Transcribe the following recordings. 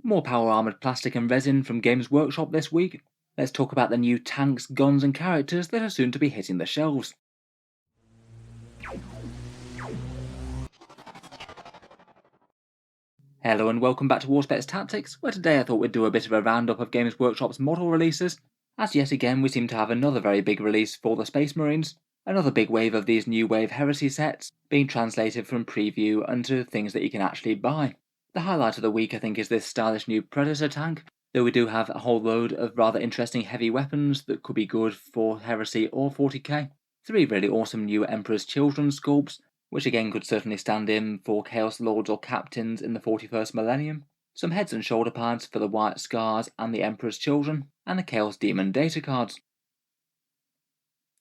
More power armoured plastic and resin from Games Workshop this week. Let's talk about the new tanks, guns and characters that are soon to be hitting the shelves. Hello and welcome back to Warspets Tactics, where today I thought we'd do a bit of a roundup of Games Workshop's model releases, as yet again we seem to have another very big release for the Space Marines, another big wave of these new wave Heresy sets being translated from preview into things that you can actually buy. The highlight of the week I think is this stylish new Predator tank, though we do have a whole load of rather interesting heavy weapons that could be good for Heresy or 40k. 3 really awesome new Emperor's Children sculpts, which again could certainly stand in for Chaos Lords or Captains in the 41st millennium. Some heads and shoulder pads for the White Scars and the Emperor's Children, and the Chaos Daemon Datacards.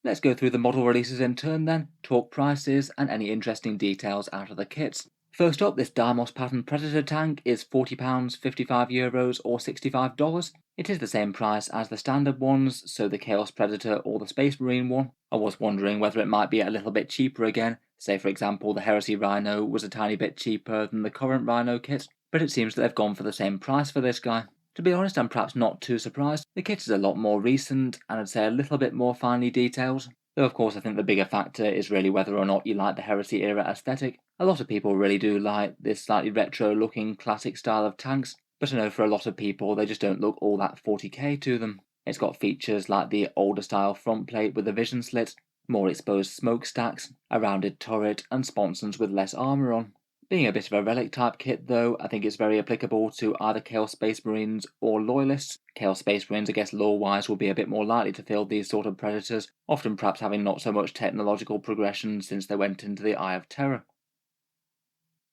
Let's go through the model releases in turn then, talk prices and any interesting details out of the kits. First up, this Deimos pattern Predator tank is £40, €55 or $65. It is the same price as the standard ones, so the Chaos Predator or the Space Marine one. I was wondering whether it might be a little bit cheaper again, say for example the Heresy Rhino was a tiny bit cheaper than the current Rhino kit, but it seems that they've gone for the same price for this guy. To be honest, I'm perhaps not too surprised. The kit is a lot more recent and I'd say a little bit more finely detailed. Though of course I think the bigger factor is really whether or not you like the Heresy era aesthetic. A lot of people really do like this slightly retro looking classic style of tanks, but I know for a lot of people they just don't look all that 40k to them. It's got features like the older style front plate with a vision slit, more exposed smokestacks, a rounded turret and sponsons with less armour on. Being a bit of a relic type kit though, I think it's very applicable to either Chaos Space Marines or Loyalists. Chaos Space Marines I guess lore wise will be a bit more likely to field these sort of predators, often perhaps having not so much technological progression since they went into the Eye of Terror.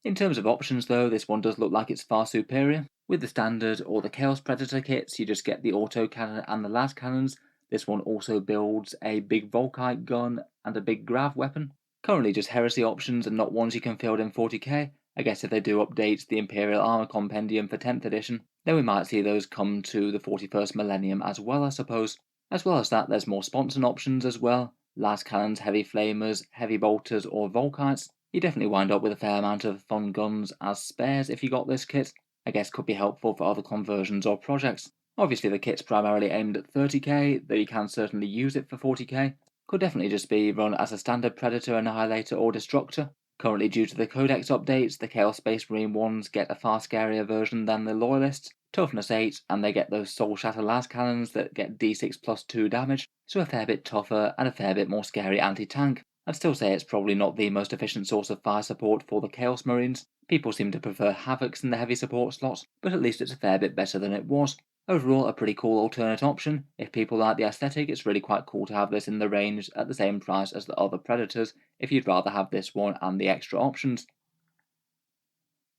In terms of options though, this one does look like it's far superior. With the standard or the Chaos Predator kits you just get the autocannon and the las cannons. This one also builds a big Volkite gun and a big Grav weapon. Currently just Heresy options and not ones you can field in 40k. I guess if they do update the Imperial Armour Compendium for 10th edition, then we might see those come to the 41st millennium as well I suppose. As well as that there's more sponson options as well. Las cannons, heavy flamers, heavy bolters or Volkites. You definitely wind up with a fair amount of fun guns as spares if you got this kit. I guess could be helpful for other conversions or projects. Obviously the kit's primarily aimed at 30k, though you can certainly use it for 40k. Could definitely just be run as a standard Predator, Annihilator or Destructor. Currently due to the Codex updates, the Chaos Space Marine ones get a far scarier version than the Loyalists. Toughness 8, and they get those Soul Shatter las cannons that get d6 plus 2 damage, so a fair bit tougher and a fair bit more scary anti-tank. I'd still say it's probably not the most efficient source of fire support for the Chaos Marines. People seem to prefer Havocs in the heavy support slots, but at least it's a fair bit better than it was. Overall, a pretty cool alternate option. If people like the aesthetic, it's really quite cool to have this in the range at the same price as the other Predators, if you'd rather have this one and the extra options.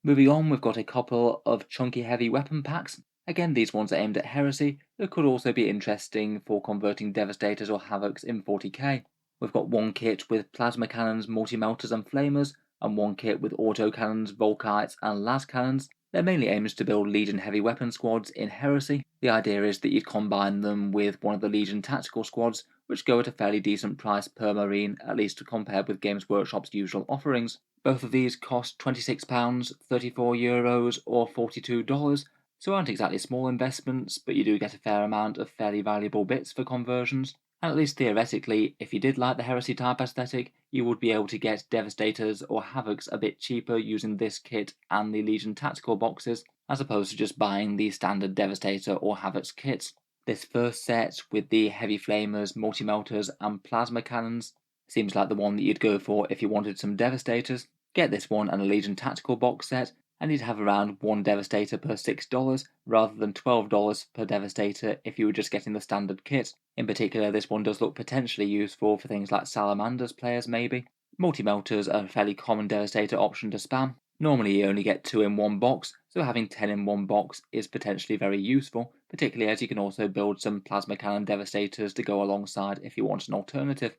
Moving on, we've got a couple of chunky heavy weapon packs. Again, these ones are aimed at Heresy, but could also be interesting for converting Devastators or Havocs in 40k. We've got one kit with plasma cannons, multi-melters and flamers, and one kit with autocannons, Volkites and las cannons. They're mainly aimed to build Legion heavy weapon squads in Heresy. The idea is that you'd combine them with one of the Legion tactical squads, which go at a fairly decent price per marine, at least compared with Games Workshop's usual offerings. Both of these cost £26, €34 or $42, so aren't exactly small investments, but you do get a fair amount of fairly valuable bits for conversions. And at least theoretically, if you did like the Heresy type aesthetic, you would be able to get Devastators or Havocs a bit cheaper using this kit and the Legion tactical boxes, as opposed to just buying the standard Devastator or Havocs kits. This first set with the heavy flamers, multi-melters and plasma cannons seems like the one that you'd go for if you wanted some Devastators. Get this one and a Legion tactical box set, and you'd have around one Devastator per $6 rather than $12 per Devastator if you were just getting the standard kit. In particular, this one does look potentially useful for things like Salamanders players maybe. Multi-melters are a fairly common Devastator option to spam. Normally you only get 2 in one box, so having 10 in one box is potentially very useful, particularly as you can also build some plasma cannon Devastators to go alongside if you want an alternative.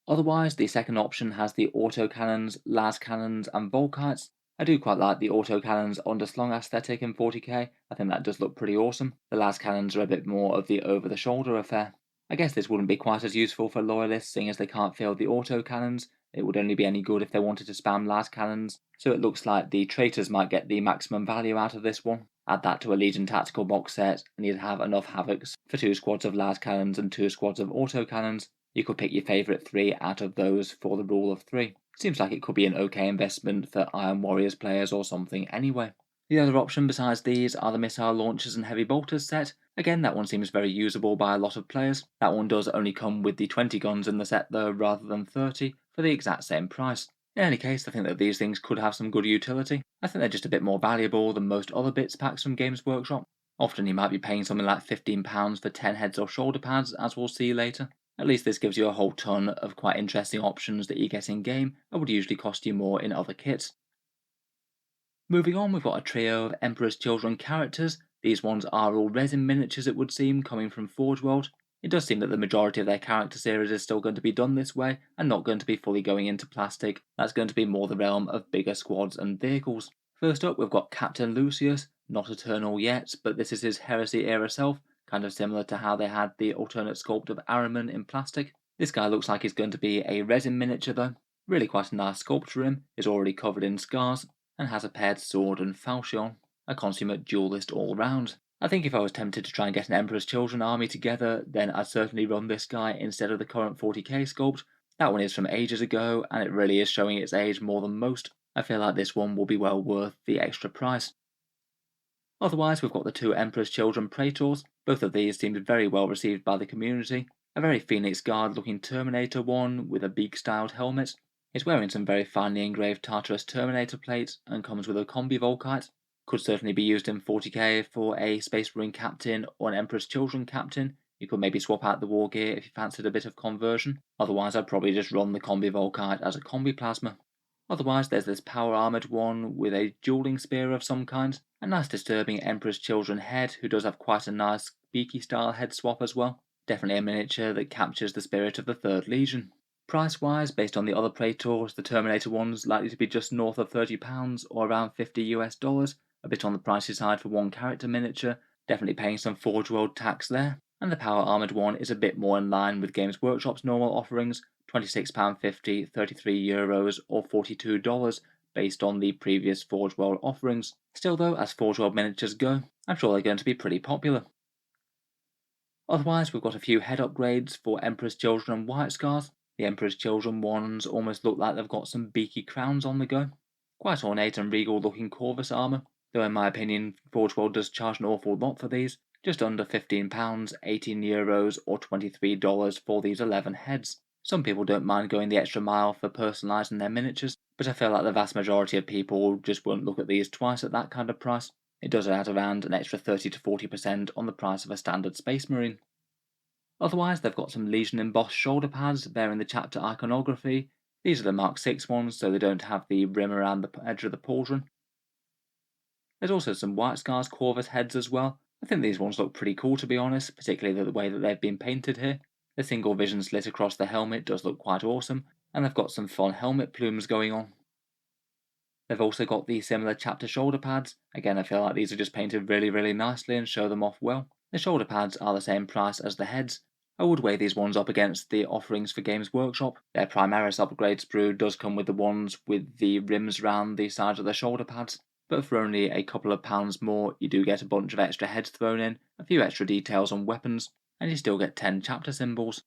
Otherwise, the second option has the autocannons, las cannons and Volkites. I do quite like the autocannons underslung aesthetic in 40k, I think that does look pretty awesome. The las cannons are a bit more of the over-the-shoulder affair. I guess this wouldn't be quite as useful for loyalists, seeing as they can't field the autocannons, it would only be any good if they wanted to spam las cannons, so it looks like the traitors might get the maximum value out of this one. Add that to a Legion tactical box set, and you'd have enough havocs for 2 squads of las cannons and 2 squads of auto cannons. You could pick your favourite 3 out of those for the rule of 3. Seems like it could be an okay investment for Iron Warriors players or something anyway. The other option besides these are the missile launchers and heavy bolters set. Again, that one seems very usable by a lot of players. That one does only come with the 20 guns in the set though, rather than 30, for the exact same price. In any case, I think that these things could have some good utility. I think they're just a bit more valuable than most other bits packs from Games Workshop. Often you might be paying something like £15 for 10 heads or shoulder pads, as we'll see later. At least this gives you a whole ton of quite interesting options that you get in game and would usually cost you more in other kits. Moving on, we've got a trio of Emperor's Children characters. These ones are all resin miniatures, it would seem, coming from Forge World. It does seem that the majority of their character series is still going to be done this way, and not going to be fully going into plastic. That's going to be more the realm of bigger squads and vehicles. First up, we've got Captain Lucius, not Eternal yet, but this is his Heresy era self, kind of similar to how they had the alternate sculpt of Ahriman in plastic. This guy looks like he's going to be a resin miniature though. Really quite a nice sculpt for him, is already covered in scars, and has a paired sword and falchion, a consummate duelist all round. I think if I was tempted to try and get an Emperor's Children army together, then I'd certainly run this guy instead of the current 40k sculpt. That one is from ages ago, and it really is showing its age more than most. I feel like this one will be well worth the extra price. Otherwise, we've got the 2 Emperor's Children Praetors. Both of these seemed very well received by the community. A very Phoenix Guard looking Terminator one with a beak-styled helmet. It's wearing some very finely engraved Tartarus Terminator plates and comes with a combi Volkite. Could certainly be used in 40k for a Space Marine captain or an Emperor's Children captain. You could maybe swap out the war gear if you fancied a bit of conversion. Otherwise, I'd probably just run the combi Volkite as a combi plasma. Otherwise, there's this power armoured one with a dueling spear of some kind. A nice disturbing Emperor's Children head who does have quite a nice beaky style head swap as well. Definitely a miniature that captures the spirit of the 3rd Legion. Price-wise, based on the other Praetors, the Terminator one's likely to be just north of £30 or around $50, a bit on the pricey side for one character miniature, definitely paying some Forge World tax there. And the power armoured one is a bit more in line with Games Workshop's normal offerings, £26.50, €33 or $42 based on the previous Forge World offerings. Still though, as Forge World miniatures go, I'm sure they're going to be pretty popular. Otherwise, we've got a few head upgrades for Emperor's Children and White Scars. The Emperor's Children ones almost look like they've got some beaky crowns on the go. Quite ornate and regal looking Corvus armour, though in my opinion Forge World does charge an awful lot for these, just under £15, €18 or $23 for these 11 heads. Some people don't mind going the extra mile for personalising their miniatures, but I feel like the vast majority of people just won't look at these twice at that kind of price. It does add around an extra 30 to 40% on the price of a standard Space Marine. Otherwise, they've got some Legion embossed shoulder pads bearing the chapter iconography. These are the Mark 6 ones, so they don't have the rim around the edge of the pauldron. There's also some White Scars Corvus heads as well. I think these ones look pretty cool to be honest, particularly the way that they've been painted here. The single vision slit across the helmet does look quite awesome, and they've got some fun helmet plumes going on. They've also got the similar chapter shoulder pads. Again, I feel like these are just painted really nicely and show them off well. The shoulder pads are the same price as the heads. I would weigh these ones up against the offerings for Games Workshop. Their Primaris upgrade sprue does come with the ones with the rims around the sides of the shoulder pads, but for only a couple of pounds more you do get a bunch of extra heads thrown in, a few extra details on weapons, and you still get 10 chapter symbols.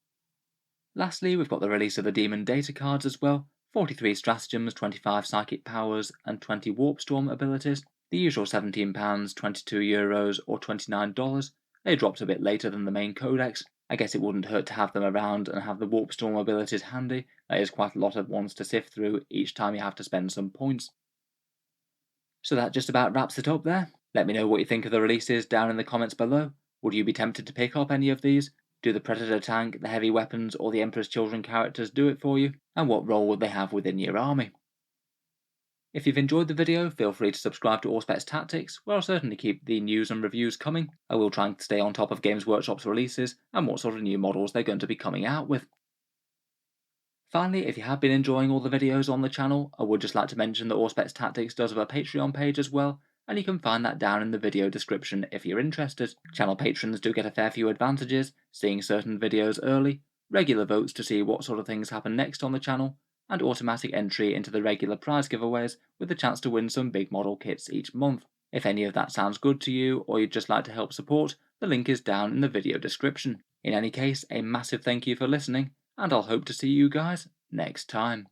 Lastly, we've got the release of the Daemon Datacards as well. 43 stratagems, 25 psychic powers, and 20 warp storm abilities. The usual £17, €22 or $29. They dropped a bit later than the main codex. I guess it wouldn't hurt to have them around and have the warp storm abilities handy. That is quite a lot of ones to sift through each time you have to spend some points. So that just about wraps it up there. Let me know what you think of the releases down in the comments below. Would you be tempted to pick up any of these? Do the Predator tank, the heavy weapons, or the Emperor's Children characters do it for you? And what role would they have within your army? If you've enjoyed the video, feel free to subscribe to Auspex Tactics, where I'll certainly keep the news and reviews coming. I will try and stay on top of Games Workshop's releases and what sort of new models they're going to be coming out with. Finally, if you have been enjoying all the videos on the channel, I would just like to mention that Auspex Tactics does have a Patreon page as well, and you can find that down in the video description if you're interested. Channel patrons do get a fair few advantages, seeing certain videos early, regular votes to see what sort of things happen next on the channel, and automatic entry into the regular prize giveaways with the chance to win some big model kits each month. If any of that sounds good to you, or you'd just like to help support, the link is down in the video description. In any case, a massive thank you for listening, and I'll hope to see you guys next time.